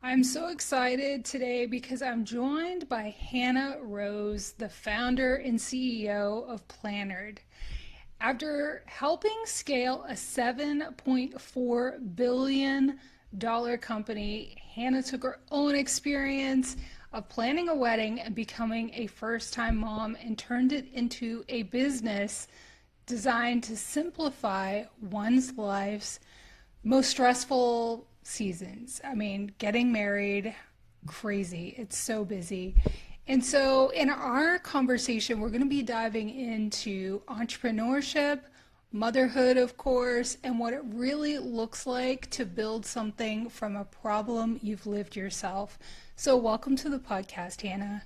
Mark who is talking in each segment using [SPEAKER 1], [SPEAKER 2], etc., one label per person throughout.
[SPEAKER 1] I'm so excited today because I'm joined by Hannah Roze, the founder and CEO of Plannerd. After helping scale a $7.4 billion company, Hannah took her own experience of planning a wedding and becoming a first-time mom and turned it into a business designed to simplify one's life's most stressful seasons. I mean, getting married, crazy. It's so busy. And so, in our conversation, we're going to be diving into entrepreneurship, motherhood, of course, and what it really looks like to build something from a problem you've lived yourself. So, welcome to the podcast, Hannah.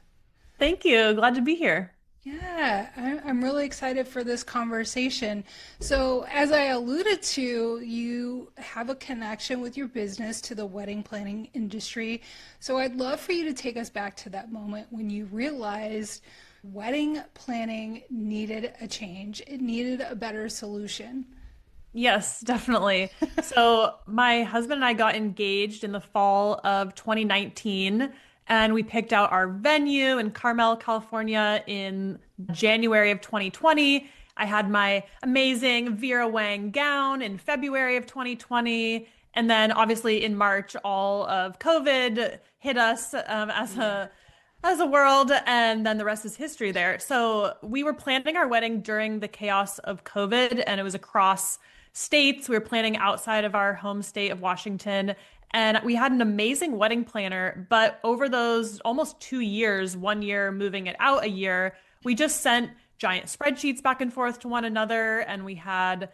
[SPEAKER 2] Thank you. Glad to be here.
[SPEAKER 1] Yeah, I'm really excited for this conversation. So, as I alluded to, you have a connection with your business to the wedding planning industry. So, I'd love for you to take us back to that moment when you realized wedding planning needed a change, it needed a better solution.
[SPEAKER 2] Yes, definitely. So, my husband and I got engaged in the fall of 2019, and we picked out our venue in Carmel, California in January of 2020. I had my amazing Vera Wang gown in February of 2020. And then obviously in March, all of COVID hit us as a world, and then the rest is history there. So we were planning our wedding during the chaos of COVID, and it was across states. We were planning outside of our home state of Washington, and we had an amazing wedding planner. But over those almost 2 years, 1 year moving it out a year, we just sent giant spreadsheets back and forth to one another, and we had,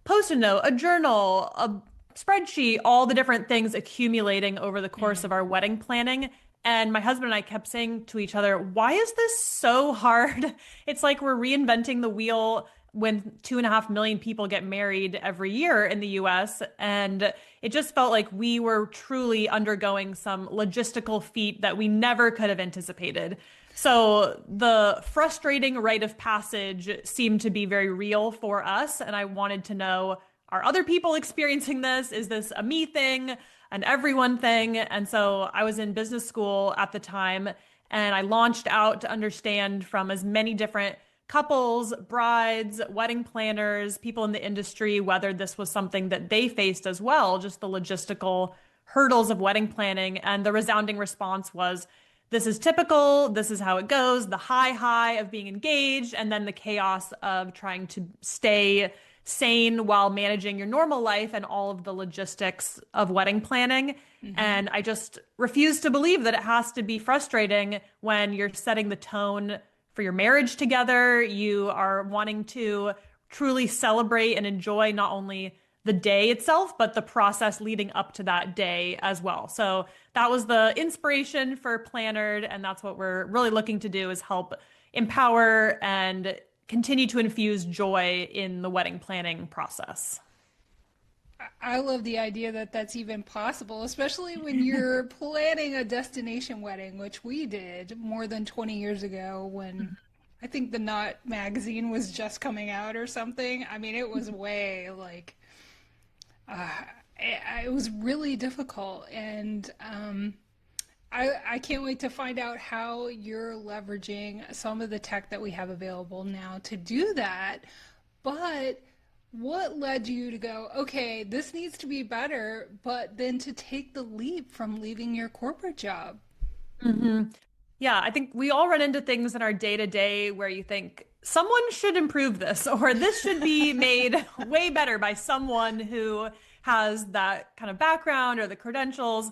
[SPEAKER 2] post-it note, a journal, a spreadsheet, all the different things accumulating over the course of our wedding planning. And my husband and I kept saying to each other, why is this so hard? It's like we're reinventing the wheel when 2.5 million people get married every year in the US. And it just felt like we were truly undergoing some logistical feat that we never could have anticipated. So the frustrating rite of passage seemed to be very real for us. And I wanted to know, are other people experiencing this? Is this a me thing, an everyone thing? And so I was in business school at the time, and I launched out to understand from as many different couples, brides, wedding planners, people in the industry, whether this was something that they faced as well, just the logistical hurdles of wedding planning. And the resounding response was, this is typical, this is how it goes, the high of being engaged, and then the chaos of trying to stay sane while managing your normal life and all of the logistics of wedding planning. And I just refuse to believe that it has to be frustrating when you're setting the tone for your marriage together. You are wanting to truly celebrate and enjoy not only the day itself, but the process leading up to that day as well. So that was the inspiration for Plannerd, and that's what we're really looking to do, is help empower and continue to infuse joy in the wedding planning process.
[SPEAKER 1] I love the idea that that's even possible, especially when you're planning a destination wedding, which we did more than 20 years ago when I think the Knot magazine was just coming out or something. I mean, it was way like, uh, it was really difficult. And I can't wait to find out how you're leveraging some of the tech that we have available now to do that. But what led you to go, okay, this needs to be better, but then to take the leap from leaving your corporate job?
[SPEAKER 2] hmm Yeah, I think we all run into things in our day to day where you think someone should improve this, or this should be made way better by someone who has that kind of background or the credentials.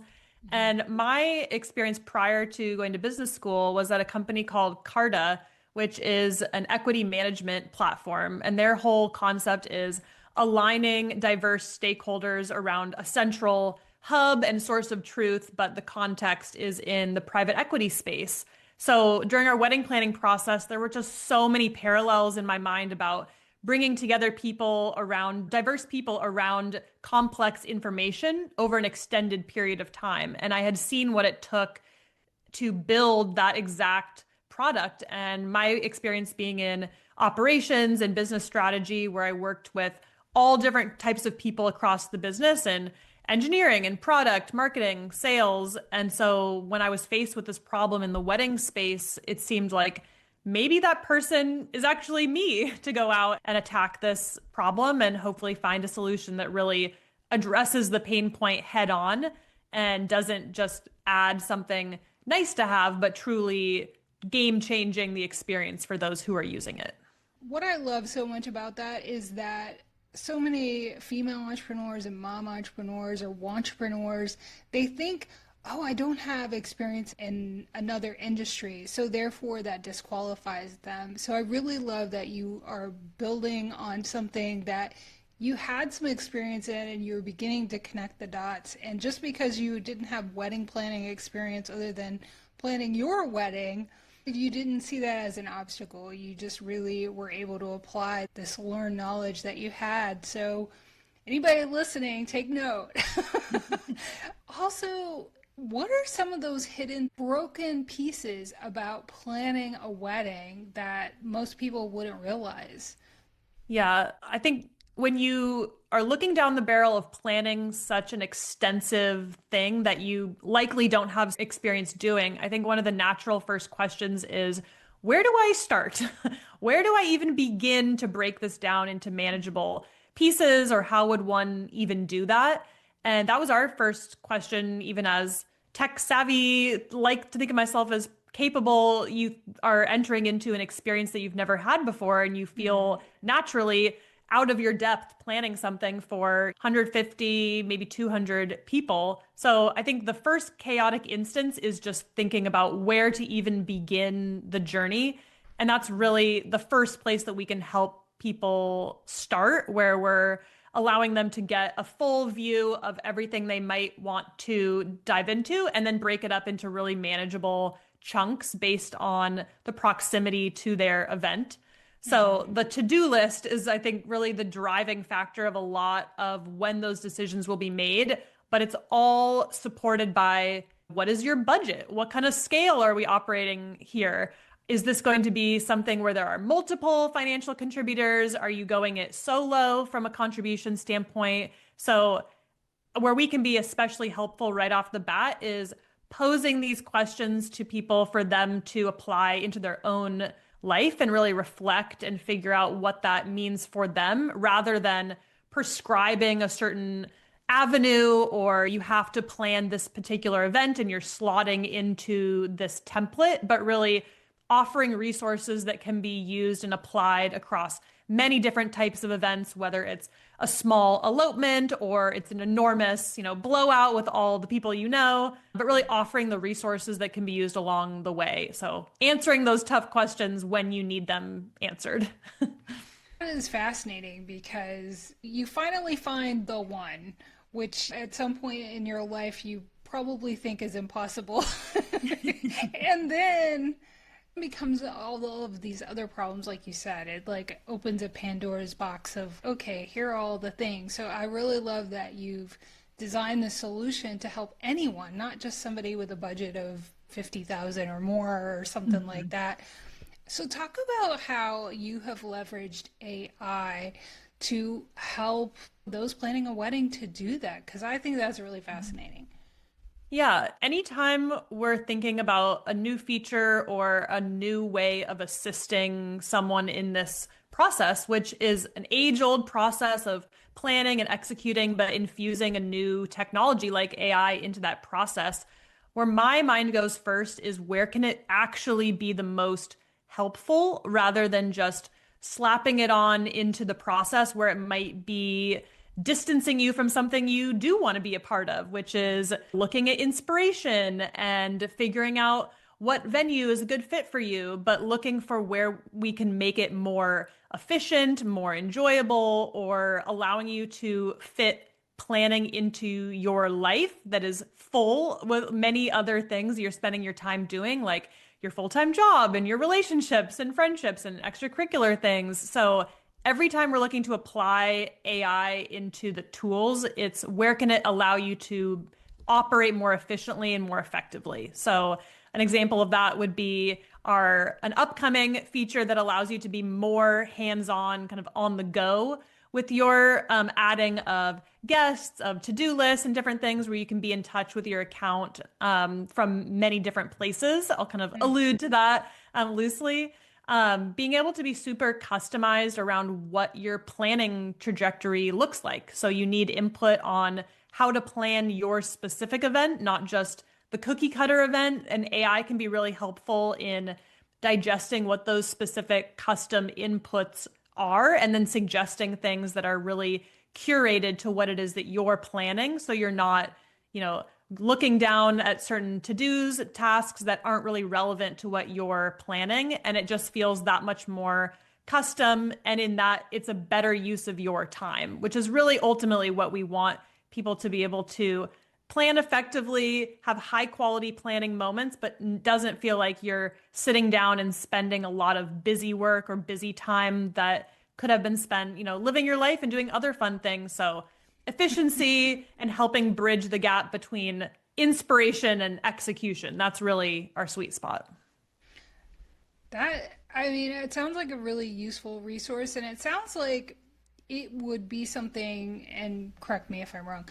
[SPEAKER 2] And my experience prior to going to business school was at a company called Carta, which is an equity management platform. And their whole concept is aligning diverse stakeholders around a central hub and source of truth, but the context is in the private equity space. So during our wedding planning process, there were just so many parallels in my mind about bringing together diverse people around complex information over an extended period of time. And I had seen what it took to build that exact product. And my experience being in operations and business strategy, where I worked with all different types of people across the business and engineering and product, marketing, sales. And so when I was faced with this problem in the wedding space, it seemed like maybe that person is actually me to go out and attack this problem and hopefully find a solution that really addresses the pain point head on and doesn't just add something nice to have, but truly game changing the experience for those who are using it.
[SPEAKER 1] What I love so much about that is that so many female entrepreneurs and mom entrepreneurs or wantrepreneurs, they think, oh, I don't have experience in another industry, so therefore that disqualifies them. So I really love that you are building on something that you had some experience in and you're beginning to connect the dots. And just because you didn't have wedding planning experience other than planning your wedding, you didn't see that as an obstacle. You just really were able to apply this learned knowledge that you had. So anybody listening, take note. Also, what are some of those hidden broken pieces about planning a wedding that most people wouldn't realize?
[SPEAKER 2] Yeah, I think when you are looking down the barrel of planning such an extensive thing that you likely don't have experience doing, I think one of the natural first questions is, where do I start? Where do I even begin to break this down into manageable pieces, or how would one even do that? And that was our first question, even as tech savvy, like to think of myself as capable. You are entering into an experience that you've never had before, and you feel naturally out of your depth planning something for 150, maybe 200 people. So I think the first chaotic instance is just thinking about where to even begin the journey. And that's really the first place that we can help people start, where we're allowing them to get a full view of everything they might want to dive into, and then break it up into really manageable chunks based on the proximity to their event. So the to-do list is, I think, really the driving factor of a lot of when those decisions will be made, but it's all supported by, what is your budget? What kind of scale are we operating here? Is this going to be something where there are multiple financial contributors? Are you going it solo from a contribution standpoint? So where we can be especially helpful right off the bat is posing these questions to people for them to apply into their own life and really reflect and figure out what that means for them, rather than prescribing a certain avenue, or you have to plan this particular event and you're slotting into this template, but really offering resources that can be used and applied across many different types of events, whether it's a small elopement or it's an enormous, blowout with all the people but really offering the resources that can be used along the way. So answering those tough questions when you need them answered.
[SPEAKER 1] That is fascinating, because you finally find the one, which at some point in your life you probably think is impossible. And then becomes all of these other problems, like you said. It like opens a Pandora's box of, okay, here are all the things. So I really love that you've designed the solution to help anyone, not just somebody with a budget of 50,000 or more or something like that. So talk about how you have leveraged AI to help those planning a wedding to do that, because I think that's really fascinating.
[SPEAKER 2] Yeah, anytime we're thinking about a new feature or a new way of assisting someone in this process, which is an age-old process of planning and executing, but infusing a new technology like AI into that process, where my mind goes first is, where can it actually be the most helpful, rather than just slapping it on into the process where it might be distancing you from something you do want to be a part of, which is looking at inspiration and figuring out what venue is a good fit for you, but looking for where we can make it more efficient, more enjoyable, or allowing you to fit planning into your life that is full with many other things you're spending your time doing, like your full-time job and your relationships and friendships and extracurricular things. So every time we're looking to apply AI into the tools, it's where can it allow you to operate more efficiently and more effectively. So an example of that would be an upcoming feature that allows you to be more hands-on, kind of on the go with your adding of guests, of to-do lists and different things where you can be in touch with your account from many different places. I'll kind of allude to that loosely. Being able to be super customized around what your planning trajectory looks like. So you need input on how to plan your specific event, not just the cookie cutter event. And AI can be really helpful in digesting what those specific custom inputs are and then suggesting things that are really curated to what it is that you're planning. So you're not, looking down at certain to-dos, tasks that aren't really relevant to what you're planning. And it just feels that much more custom. And in that, it's a better use of your time, which is really ultimately what we want people to be able to plan effectively, have high quality planning moments, but doesn't feel like you're sitting down and spending a lot of busy work or busy time that could have been spent, living your life and doing other fun things. So efficiency and helping bridge the gap between inspiration and execution. That's really our sweet spot.
[SPEAKER 1] It sounds like a really useful resource, and it sounds like it would be something, and correct me if I'm wrong,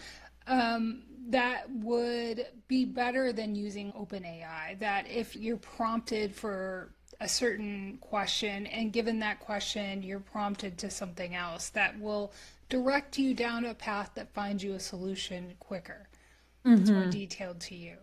[SPEAKER 1] that would be better than using OpenAI. That if you're prompted for a certain question and given that question, you're prompted to something else that will direct you down a path that finds you a solution quicker. It's more detailed to you.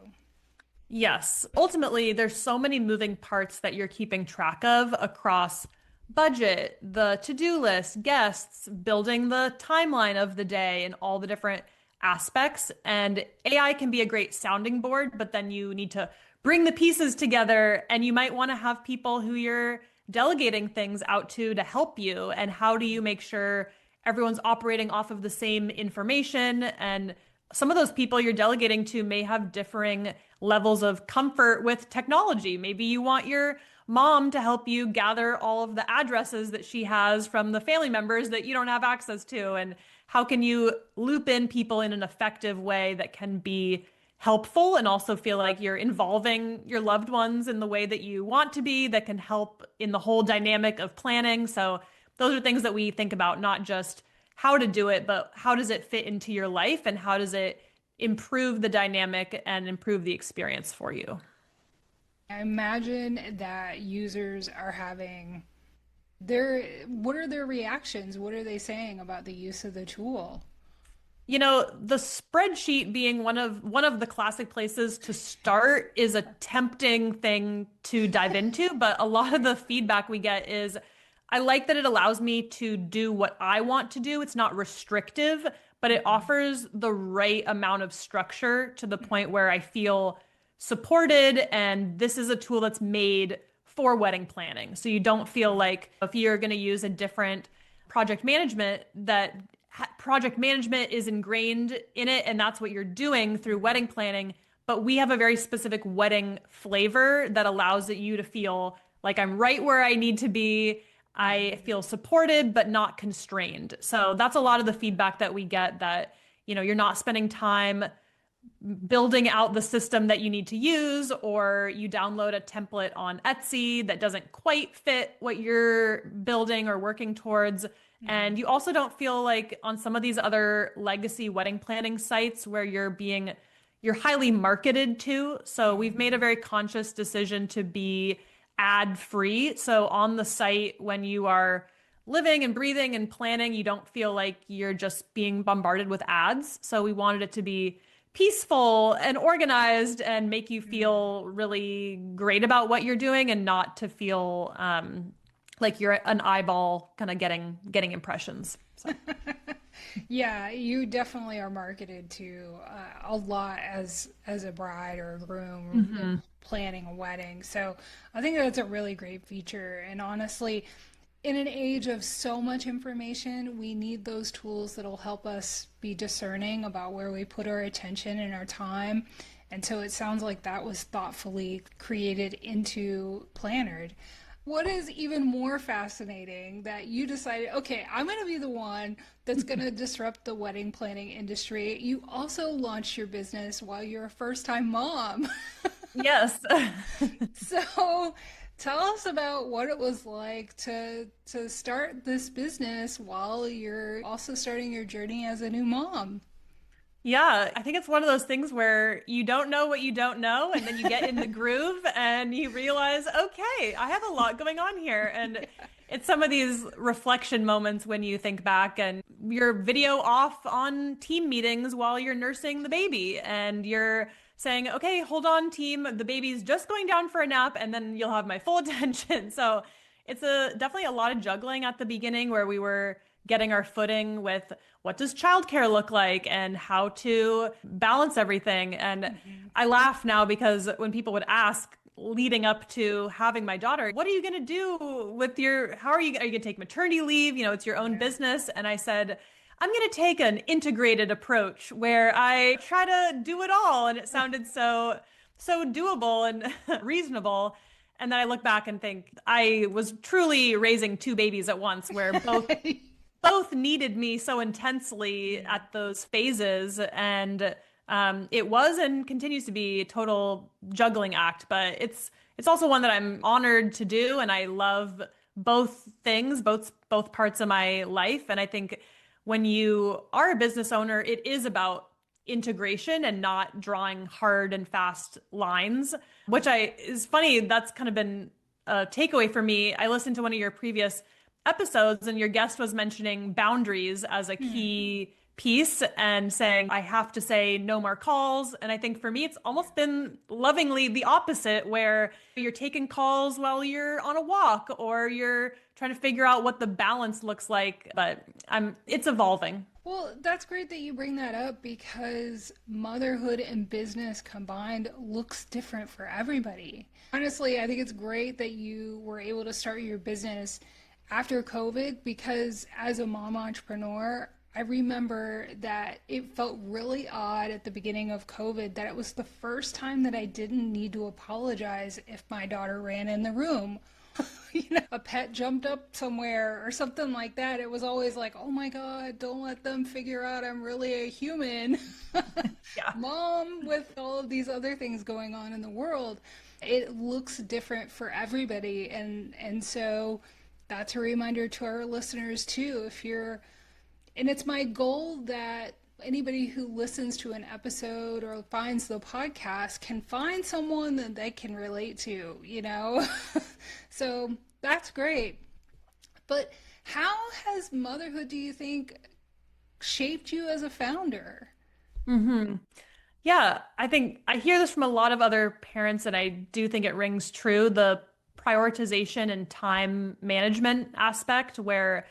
[SPEAKER 2] Yes. Ultimately, there's so many moving parts that you're keeping track of across budget, the to-do list, guests, building the timeline of the day and all the different aspects. And AI can be a great sounding board, but then you need to bring the pieces together, and you might want to have people who you're delegating things out to help you. And how do you make sure everyone's operating off of the same information? And some of those people you're delegating to may have differing levels of comfort with technology. Maybe you want your mom to help you gather all of the addresses that she has from the family members that you don't have access to. And how can you loop in people in an effective way that can be helpful and also feel like you're involving your loved ones in the way that you want to be, that can help in the whole dynamic of planning. So those are things that we think about, not just how to do it, but how does it fit into your life and how does it improve the dynamic and improve the experience for you?
[SPEAKER 1] I imagine that users are having what are their reactions? What are they saying about the use of the tool?
[SPEAKER 2] The spreadsheet being one of the classic places to start is a tempting thing to dive into, but a lot of the feedback we get is, I like that it allows me to do what I want to do. It's not restrictive, but it offers the right amount of structure to the point where I feel supported, and this is a tool that's made for wedding planning. So you don't feel like if you're going to use a different project management, that project management is ingrained in it and that's what you're doing through wedding planning. But we have a very specific wedding flavor that allows you to feel like I'm right where I need to be. I feel supported, but not constrained. So that's a lot of the feedback that we get, that, you're not spending time building out the system that you need to use, or you download a template on Etsy that doesn't quite fit what you're building or working towards. And you also don't feel like on some of these other legacy wedding planning sites where you're highly marketed to. So we've made a very conscious decision to be ad free. So on the site, when you are living and breathing and planning, you don't feel like you're just being bombarded with ads. So we wanted it to be peaceful and organized and make you feel really great about what you're doing, and not to feel like you're an eyeball kind of getting impressions. So.
[SPEAKER 1] Yeah, you definitely are marketed to a lot as a bride or a groom planning a wedding. So I think that's a really great feature. And honestly, in an age of so much information, we need those tools that'll help us be discerning about where we put our attention and our time. And so it sounds like that was thoughtfully created into Plannerd. What is even more fascinating that you decided, okay, I'm going to be the one that's going to disrupt the wedding planning industry. You also launched your business while you're a first-time mom.
[SPEAKER 2] Yes.
[SPEAKER 1] So Tell us about what it was like to start this business while you're also starting your journey as a new mom.
[SPEAKER 2] Yeah, I think it's one of those things where you don't know what you don't know, and then you get in the groove and you realize, okay, I have a lot going on here. And it's some of these reflection moments when you think back and you're video off on team meetings while you're nursing the baby, and you're saying, okay, hold on, team, the baby's just going down for a nap, and then you'll have my full attention. So it's a definitely a lot of juggling at the beginning where we were getting our footing with what does childcare look like and how to balance everything. And
[SPEAKER 1] Mhm.
[SPEAKER 2] I laugh now because when people would ask leading up to having my daughter, what are you going to do with your, how are you going to take maternity leave? You know, it's your own
[SPEAKER 1] Yeah.
[SPEAKER 2] business. And I said, I'm going to take an integrated approach where I try to do it all. And it sounded so doable and reasonable. And then I look back and think I was truly raising two babies at once, where both needed me so intensely
[SPEAKER 1] Yeah.
[SPEAKER 2] at those phases. And it was and continues to be a total juggling act, but it's also one that I'm honored to do. And I love both things, both parts of my life. And I think when you are a business owner, it is about integration and not drawing hard and fast lines, which I is funny. That's kind of been a takeaway for me. I listened to one of your previous episodes, and your guest was mentioning boundaries as a
[SPEAKER 1] Hmm.
[SPEAKER 2] key piece and saying, I have to say no more calls. And I think for me, it's almost been lovingly the opposite, where you're taking calls while you're on a walk or you're trying to figure out what the balance looks like. But it's evolving.
[SPEAKER 1] Well, that's great that you bring that up because motherhood and business combined looks different for everybody. Honestly, I think it's great that you were able to start your business after COVID because as a mom entrepreneur, I remember that it felt really odd at the beginning of COVID that it was the first time that I didn't need to apologize if my daughter ran in the room. A pet jumped up somewhere or something like that. It was always like, oh my God, don't let them figure out I'm really a human.
[SPEAKER 2] Yeah.
[SPEAKER 1] Mom, with all of these other things going on in the world, it looks different for everybody. And so that's a reminder to our listeners too. And it's my goal that anybody who listens to an episode or finds the podcast can find someone that they can relate to. So that's great. But how has motherhood, do you think, shaped you as a founder?
[SPEAKER 2] hmm Yeah, I think I hear this from a lot of other parents, and I do think it rings true. The prioritization and time management aspect, where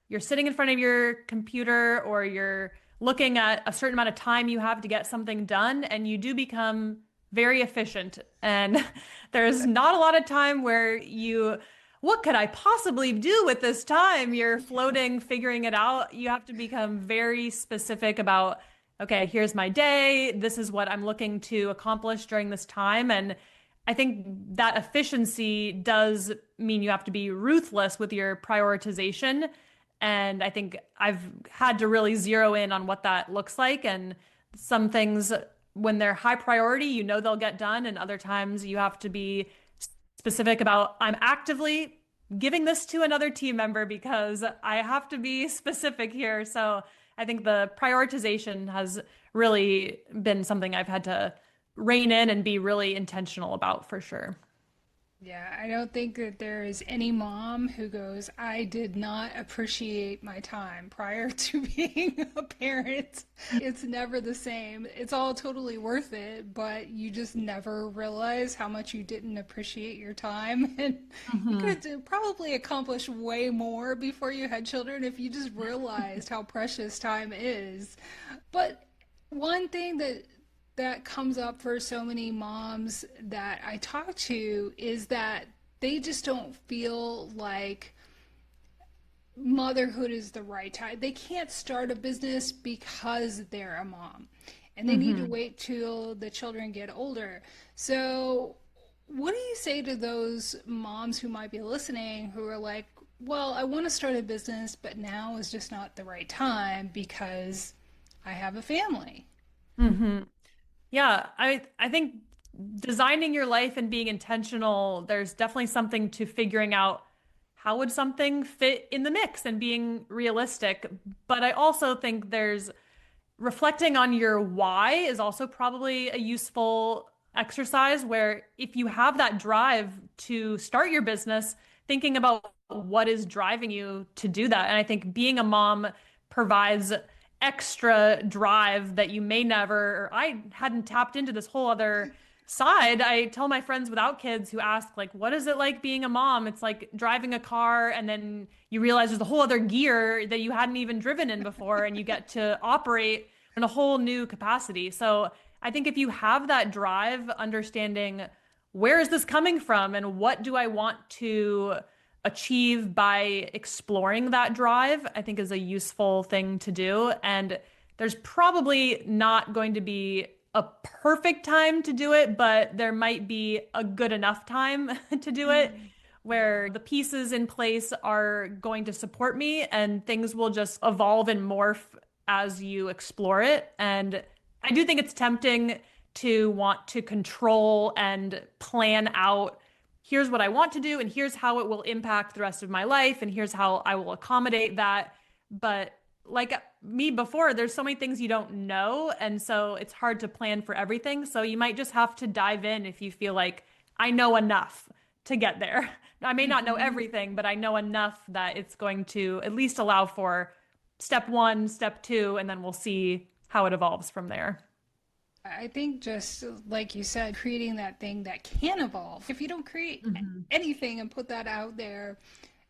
[SPEAKER 2] you're sitting in front of your computer or you're looking at a certain amount of time you have to get something done, and you do become very efficient. And there's not a lot of time where what could I possibly do with this time? You're floating, figuring it out. You have to become very specific about, okay, here's my day. This is what I'm looking to accomplish during this time. And I think that efficiency does mean you have to be ruthless with your prioritization. And I think I've had to really zero in on what that looks like. And some things, when they're high priority, they'll get done. And other times you have to be specific about, I'm actively giving this to another team member because I have to be specific here. So I think the prioritization has really been something I've had to rein in and be really intentional about for sure.
[SPEAKER 1] Yeah, I don't think that there is any mom who goes, I did not appreciate my time prior to being a parent. It's never the same. It's all totally worth it, but you just never realize how much you didn't appreciate your time. And you
[SPEAKER 2] hmm
[SPEAKER 1] could probably accomplish way more before you had children if you just realized how precious time is. But one thing that comes up for so many moms that I talk to is that they just don't feel like motherhood is the right time. They can't start a business because they're a mom and they need to
[SPEAKER 2] hmm
[SPEAKER 1] wait till the children get older. So, what do you say to those moms who might be listening who are like, well, I want to start a business, but now is just not the right time because I have a family?
[SPEAKER 2] hmm Yeah, I think designing your life and being intentional, there's definitely something to figuring out how would something fit in the mix and being realistic. But I also think there's reflecting on your why is also probably a useful exercise where if you have that drive to start your business, thinking about what is driving you to do that. And I think being a mom provides extra drive that you may never, or I hadn't tapped into this whole other side. I tell my friends without kids who ask, like, what is it like being a mom? It's like driving a car and then you realize there's a whole other gear that you hadn't even driven in before, and you get to operate in a whole new capacity. So I think if you have that drive, understanding where is this coming from and what do I want to achieve by exploring that drive, I think is a useful thing to do. And there's probably not going to be a perfect time to do it, but there might be a good enough time to do it where the pieces in place are going to support me and things will just evolve and morph as you explore it. And I do think it's tempting to want to control and plan out, here's what I want to do and here's how it will impact the rest of my life and here's how I will accommodate that. But like me before, there's so many things you don't know. And so it's hard to plan for everything. So you might just have to dive in if you feel like I know enough to get there. I may not know everything, but I know enough that it's going to at least allow for step one, step two, and then we'll see how it evolves from there.
[SPEAKER 1] I think just like you said, creating that thing that can evolve. If you don't create anything and put that out there,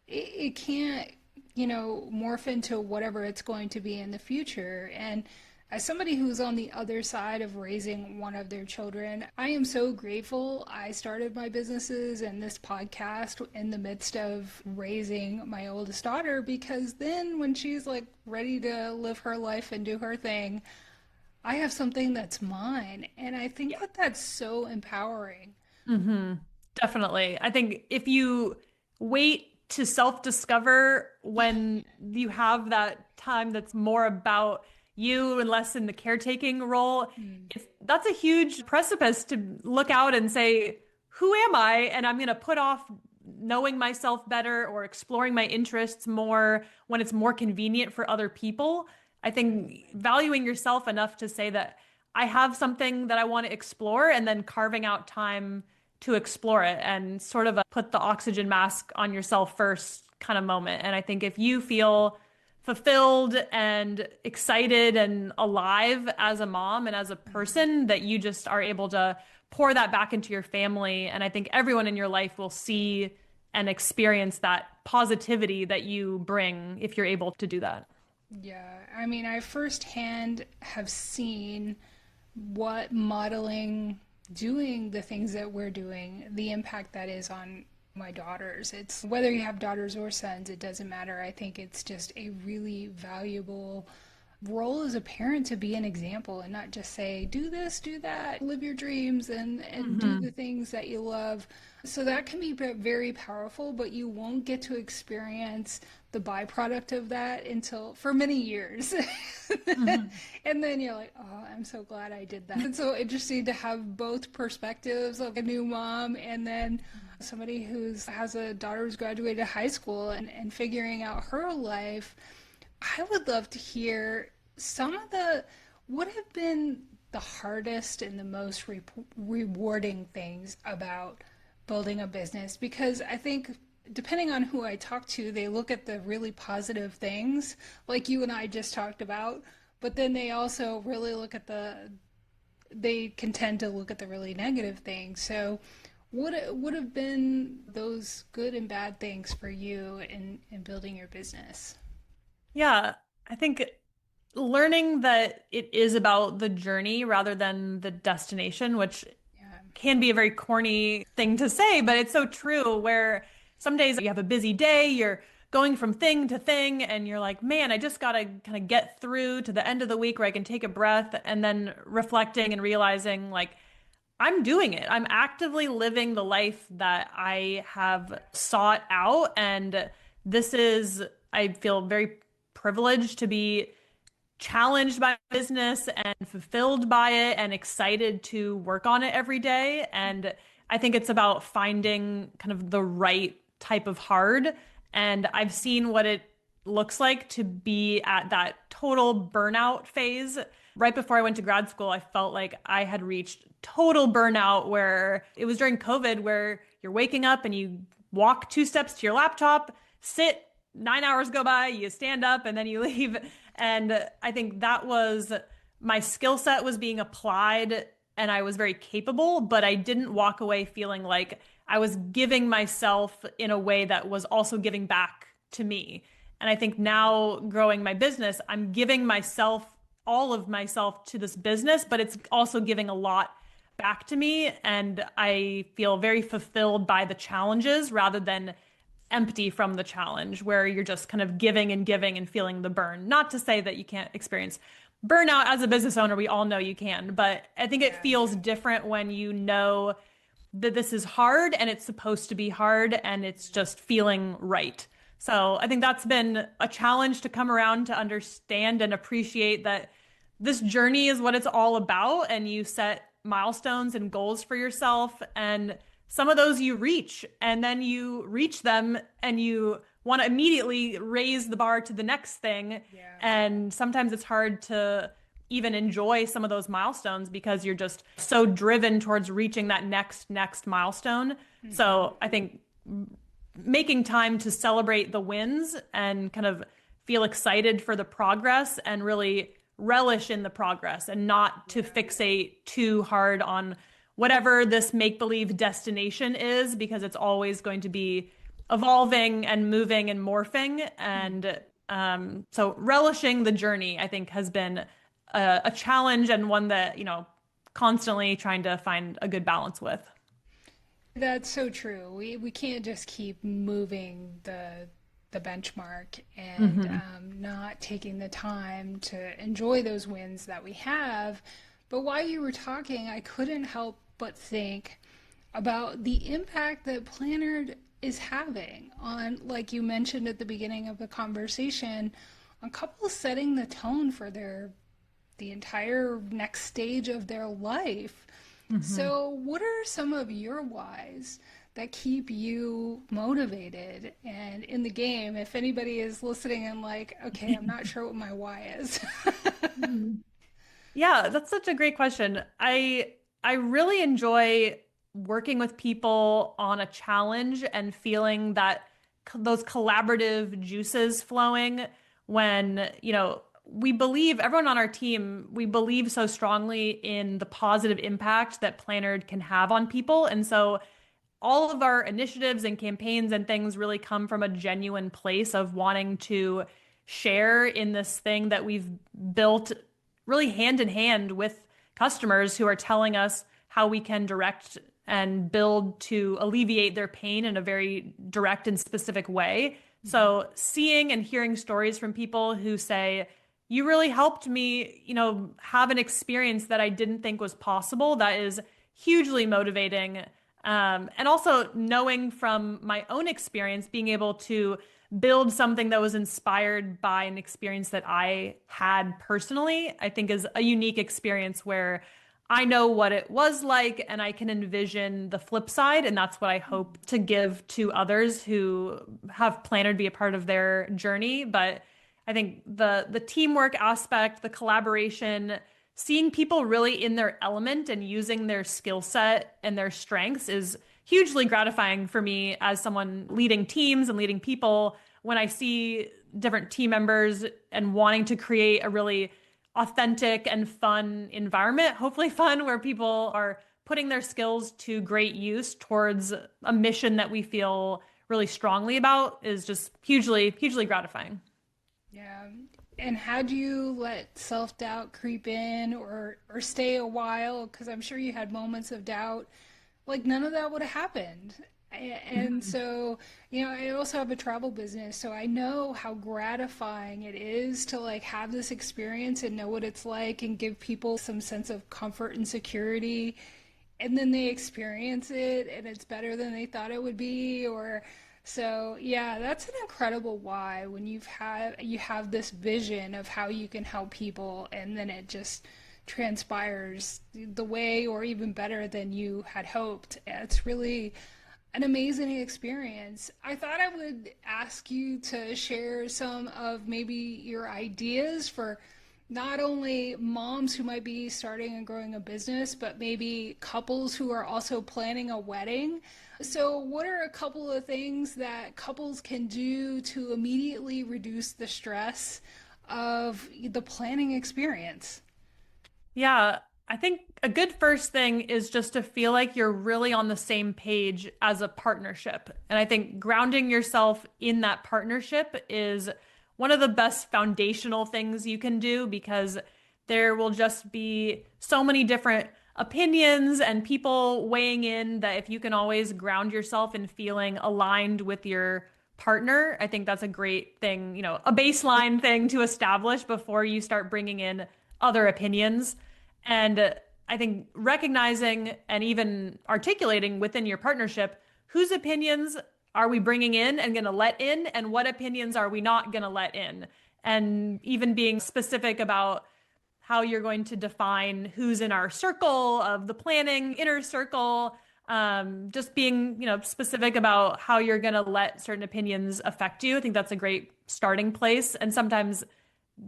[SPEAKER 1] it can't, morph into whatever it's going to be in the future. And as somebody who's on the other side of raising one of their children, I am so grateful I started my businesses and this podcast in the midst of raising my oldest daughter, because then when she's like ready to live her life and do her thing, I have something that's mine. And I think that that's so empowering.
[SPEAKER 2] Definitely. I think if you wait to self-discover when you have that time that's more about you and less in the caretaking role, that's a huge precipice to look out and say, who am I? And I'm going to put off knowing myself better or exploring my interests more when it's more convenient for other people. I think valuing yourself enough to say that I have something that I want to explore and then carving out time to explore it and sort of put the oxygen mask on yourself first kind of moment. And I think if you feel fulfilled and excited and alive as a mom and as a person, that you just are able to pour that back into your family. And I think everyone in your life will see and experience that positivity that you bring if you're able to do that.
[SPEAKER 1] Yeah, I mean, I firsthand have seen what modeling, doing the things that we're doing, the impact that is on my daughters. It's whether you have daughters or sons, it doesn't matter. I think it's just a really valuable role as a parent to be an example and not just say, do this, do that, live your dreams and do the things that you love. So that can be very powerful, but you won't get to experience the byproduct of that until for many years. And then you're like, oh, I'm so glad I did that. It's so interesting to have both perspectives of a new mom and then somebody who has a daughter who's graduated high school and figuring out her life. I would love to hear some of what have been the hardest and the most rewarding things about building a business, because I think depending on who I talk to, they look at the really positive things like you and I just talked about, but then they also really look at they can tend to look at the really negative things. So what would have been those good and bad things for you in building your business?
[SPEAKER 2] Yeah, I think learning that it is about the journey rather than the destination, which can be a very corny thing to say, but it's so true, where some days you have a busy day, you're going from thing to thing, and you're like, man, I just got to kind of get through to the end of the week where I can take a breath, and then reflecting and realizing, like, I'm doing it. I'm actively living the life that I have sought out. And I feel very privileged to be challenged by business and fulfilled by it and excited to work on it every day. And I think it's about finding kind of the right type of hard. And I've seen what it looks like to be at that total burnout phase. Right before I went to grad school, I felt like I had reached total burnout, where it was during COVID, where you're waking up and you walk 2 steps to your laptop, sit, 9 hours go by, you stand up, and then you leave. And I think that was my skill set was being applied and I was very capable, but I didn't walk away feeling like I was giving myself in a way that was also giving back to me. And I think now growing my business, I'm giving myself, all of myself to this business, but it's also giving a lot back to me. And I feel very fulfilled by the challenges rather than empty from the challenge, where you're just kind of giving and feeling the burn. Not to say that you can't experience burnout as a business owner. We all know you can, but I think it feels different when you know that this is hard and it's supposed to be hard and it's just feeling right. So I think that's been a challenge to come around to understand and appreciate that this journey is what it's all about, and you set milestones and goals for yourself, and some of those you reach, and then you reach them and you want to immediately raise the bar to the next thing.
[SPEAKER 1] Yeah.
[SPEAKER 2] And sometimes it's hard to even enjoy some of those milestones because you're just so driven towards reaching that next milestone. Mm-hmm. So I think making time to celebrate the wins and kind of feel excited for the progress and really relish in the progress, and not to fixate too hard on whatever this make-believe destination is, because it's always going to be evolving and moving and morphing. And so relishing the journey, I think, has been a challenge, and one that, constantly trying to find a good balance with.
[SPEAKER 1] That's so true. We can't just keep moving the benchmark and not taking the time to enjoy those wins that we have. But while you were talking, I couldn't help but think about the impact that Plannerd is having on, like you mentioned at the beginning of the conversation, on couples setting the tone for the entire next stage of their life. Mm-hmm. So what are some of your whys that keep you motivated and in the game? If anybody is listening and like, okay, I'm not sure what my why is.
[SPEAKER 2] Yeah, that's such a great question. I really enjoy working with people on a challenge and feeling that those collaborative juices flowing when, we believe, everyone on our team, we believe so strongly in the positive impact that Plannerd can have on people. And so all of our initiatives and campaigns and things really come from a genuine place of wanting to share in this thing that we've built really hand in hand with customers who are telling us how we can direct and build to alleviate their pain in a very direct and specific way. So seeing and hearing stories from people who say, you really helped me, have an experience that I didn't think was possible, that is hugely motivating. And also knowing from my own experience, being able to build something that was inspired by an experience that I had personally, I think is a unique experience where I know what it was like and I can envision the flip side. And that's what I hope to give to others who have Plannerd be a part of their journey. But I think the teamwork aspect, the collaboration, seeing people really in their element and using their skill set and their strengths is hugely gratifying for me as someone leading teams and leading people, when I see different team members and wanting to create a really authentic and fun environment, hopefully fun, where people are putting their skills to great use towards a mission that we feel really strongly about, is just hugely, hugely gratifying.
[SPEAKER 1] Yeah. And how do you let self-doubt creep in or stay a while? Because I'm sure you had moments of doubt. Like none of that would have happened. And so, I also have a travel business, so I know how gratifying it is to like have this experience and know what it's like and give people some sense of comfort and security. And then they experience it and it's better than they thought it would be, or So yeah, that's an incredible why when you have this vision of how you can help people and then it just transpires the way or even better than you had hoped. It's really an amazing experience. I thought I would ask you to share some of maybe your ideas for not only moms who might be starting and growing a business, but maybe couples who are also planning a wedding. So, what are a couple of things that couples can do to immediately reduce the stress of the planning experience?
[SPEAKER 2] Yeah, I think a good first thing is just to feel like you're really on the same page as a partnership. And I think grounding yourself in that partnership is one of the best foundational things you can do because there will just be so many different opinions and people weighing in that if you can always ground yourself in feeling aligned with your partner, I think that's a great thing, a baseline thing to establish before you start bringing in other opinions. And I think recognizing and even articulating within your partnership whose opinions are we bringing in and going to let in, and what opinions are we not going to let in? And even being specific about how you're going to define who's in our circle of the planning, inner circle, just being, specific about how you're going to let certain opinions affect you. I think that's a great starting place. And sometimes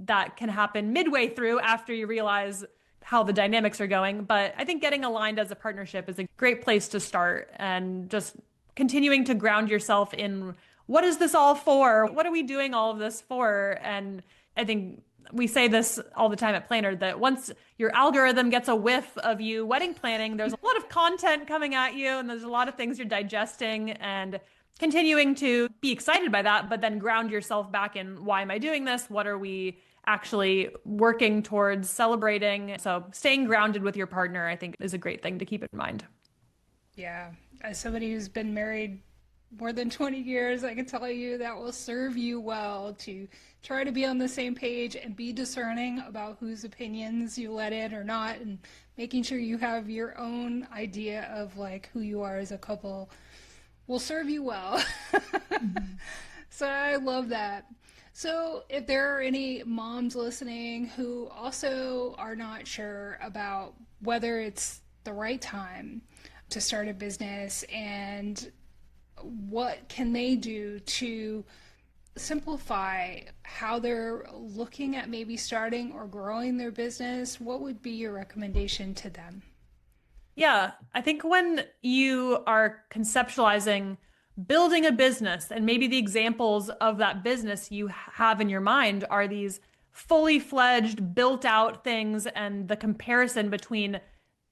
[SPEAKER 2] that can happen midway through after you realize how the dynamics are going. But I think getting aligned as a partnership is a great place to start and just continuing to ground yourself in what is this all for? What are we doing all of this for? And I think we say this all the time at Planner that once your algorithm gets a whiff of you wedding planning, there's a lot of content coming at you and there's a lot of things you're digesting and continuing to be excited by that, but then ground yourself back in why am I doing this? What are we actually working towards celebrating? So staying grounded with your partner, I think, is a great thing to keep in mind.
[SPEAKER 1] Yeah, as somebody who's been married more than 20 years, I can tell you that will serve you well to try to be on the same page and be discerning about whose opinions you let in or not, and making sure you have your own idea of like who you are as a couple will serve you well. So I love that. So if there are any moms listening who also are not sure about whether it's the right time to start a business and what can they do to simplify how they're looking at maybe starting or growing their business, what would be your recommendation to them?
[SPEAKER 2] Yeah, I think when you are conceptualizing building a business and maybe the examples of that business you have in your mind are these fully fledged, built out things, and the comparison between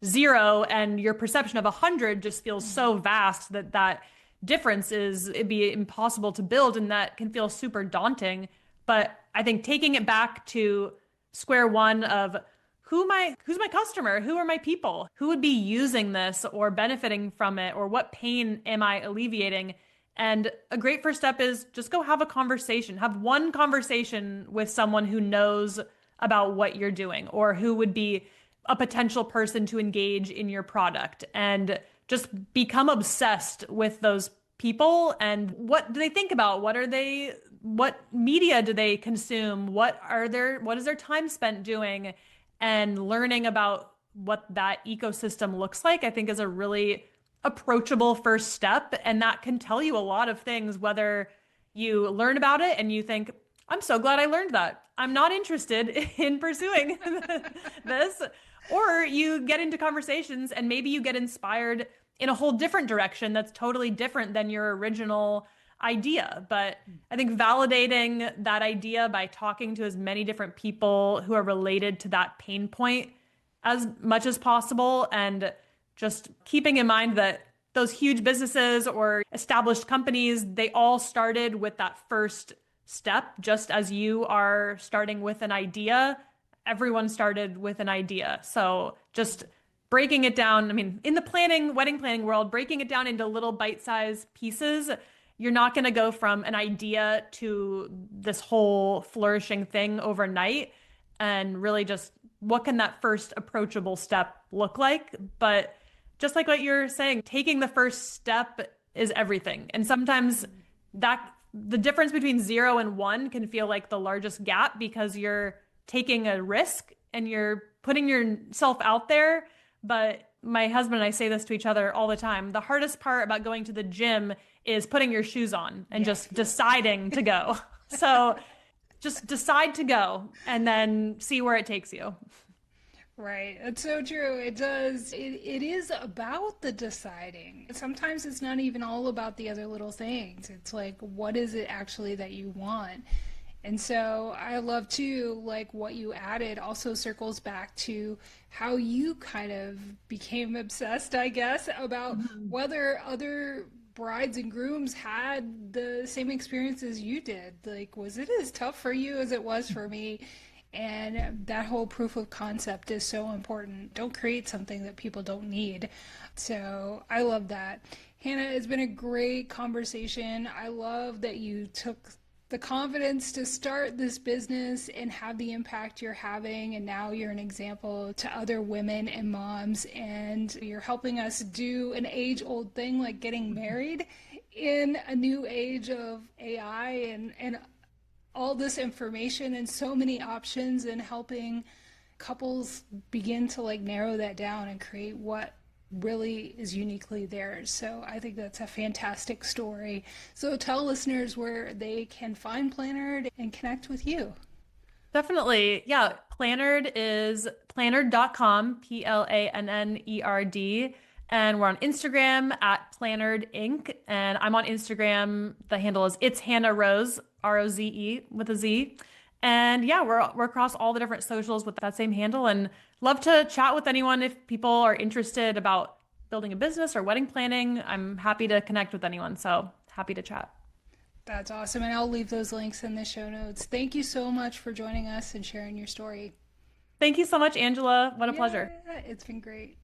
[SPEAKER 2] 0 and your perception of 100 just feels so vast that that difference it'd be impossible to build, and that can feel super daunting. But I think taking it back to square one of who's my customer, who are my people, who would be using this or benefiting from it, or what pain am I alleviating? And a great first step is just go have a conversation, have one conversation with someone who knows about what you're doing or who would be a potential person to engage in your product, and just become obsessed with those people and what do they think about? What media do they consume? What is their time spent doing? And learning about what that ecosystem looks like, I think is a really approachable first step. And that can tell you a lot of things, whether you learn about it and you think, I'm so glad I learned that. I'm not interested in pursuing this. Or you get into conversations and maybe you get inspired in a whole different direction that's totally different than your original idea. But I think validating that idea by talking to as many different people who are related to that pain point as much as possible, and just keeping in mind that those huge businesses or established companies, they all started with that first step, just as you are starting with an idea. Everyone started with an idea. So just breaking it down, I mean, in the wedding planning world, breaking it down into little bite-sized pieces, you're not going to go from an idea to this whole flourishing thing overnight. And really just what can that first approachable step look like? But just like what you're saying, taking the first step is everything. And sometimes that the difference between 0 and 1 can feel like the largest gap because you're taking a risk and you're putting yourself out there. But my husband and I say this to each other all the time. The hardest part about going to the gym is putting your shoes on and just deciding to go. So just decide to go and then see where it takes you.
[SPEAKER 1] Right. It's so true. It does. It is about the deciding. Sometimes it's not even all about the other little things. It's like, what is it actually that you want? And so I love too, like what you added also circles back to how you kind of became obsessed, I guess, about whether other brides and grooms had the same experiences you did. Like, was it as tough for you as it was for me? And that whole proof of concept is so important. Don't create something that people don't need. So I love that. Hannah, it's been a great conversation. I love that you took the confidence to start this business and have the impact you're having. And now you're an example to other women and moms. And you're helping us do an age-old thing like getting married in a new age of AI and all this information and so many options, and helping couples begin to like narrow that down and create what really is uniquely theirs. So I think that's a fantastic story. So tell listeners where they can find Plannerd and connect with you.
[SPEAKER 2] Definitely. Yeah. Plannerd is plannerd.com, Plannerd. And we're on Instagram at Plannerd Inc. And I'm on Instagram. The handle is It's Hannah Roze, Roze with a Z. And yeah, we're across all the different socials with that same handle, and love to chat with anyone if people are interested about building a business or wedding planning. I'm happy to connect with anyone. So happy to chat.
[SPEAKER 1] That's awesome. And I'll leave those links in the show notes. Thank you so much for joining us and sharing your story.
[SPEAKER 2] Thank you so much, Angela. What a pleasure.
[SPEAKER 1] Yeah, it's been great.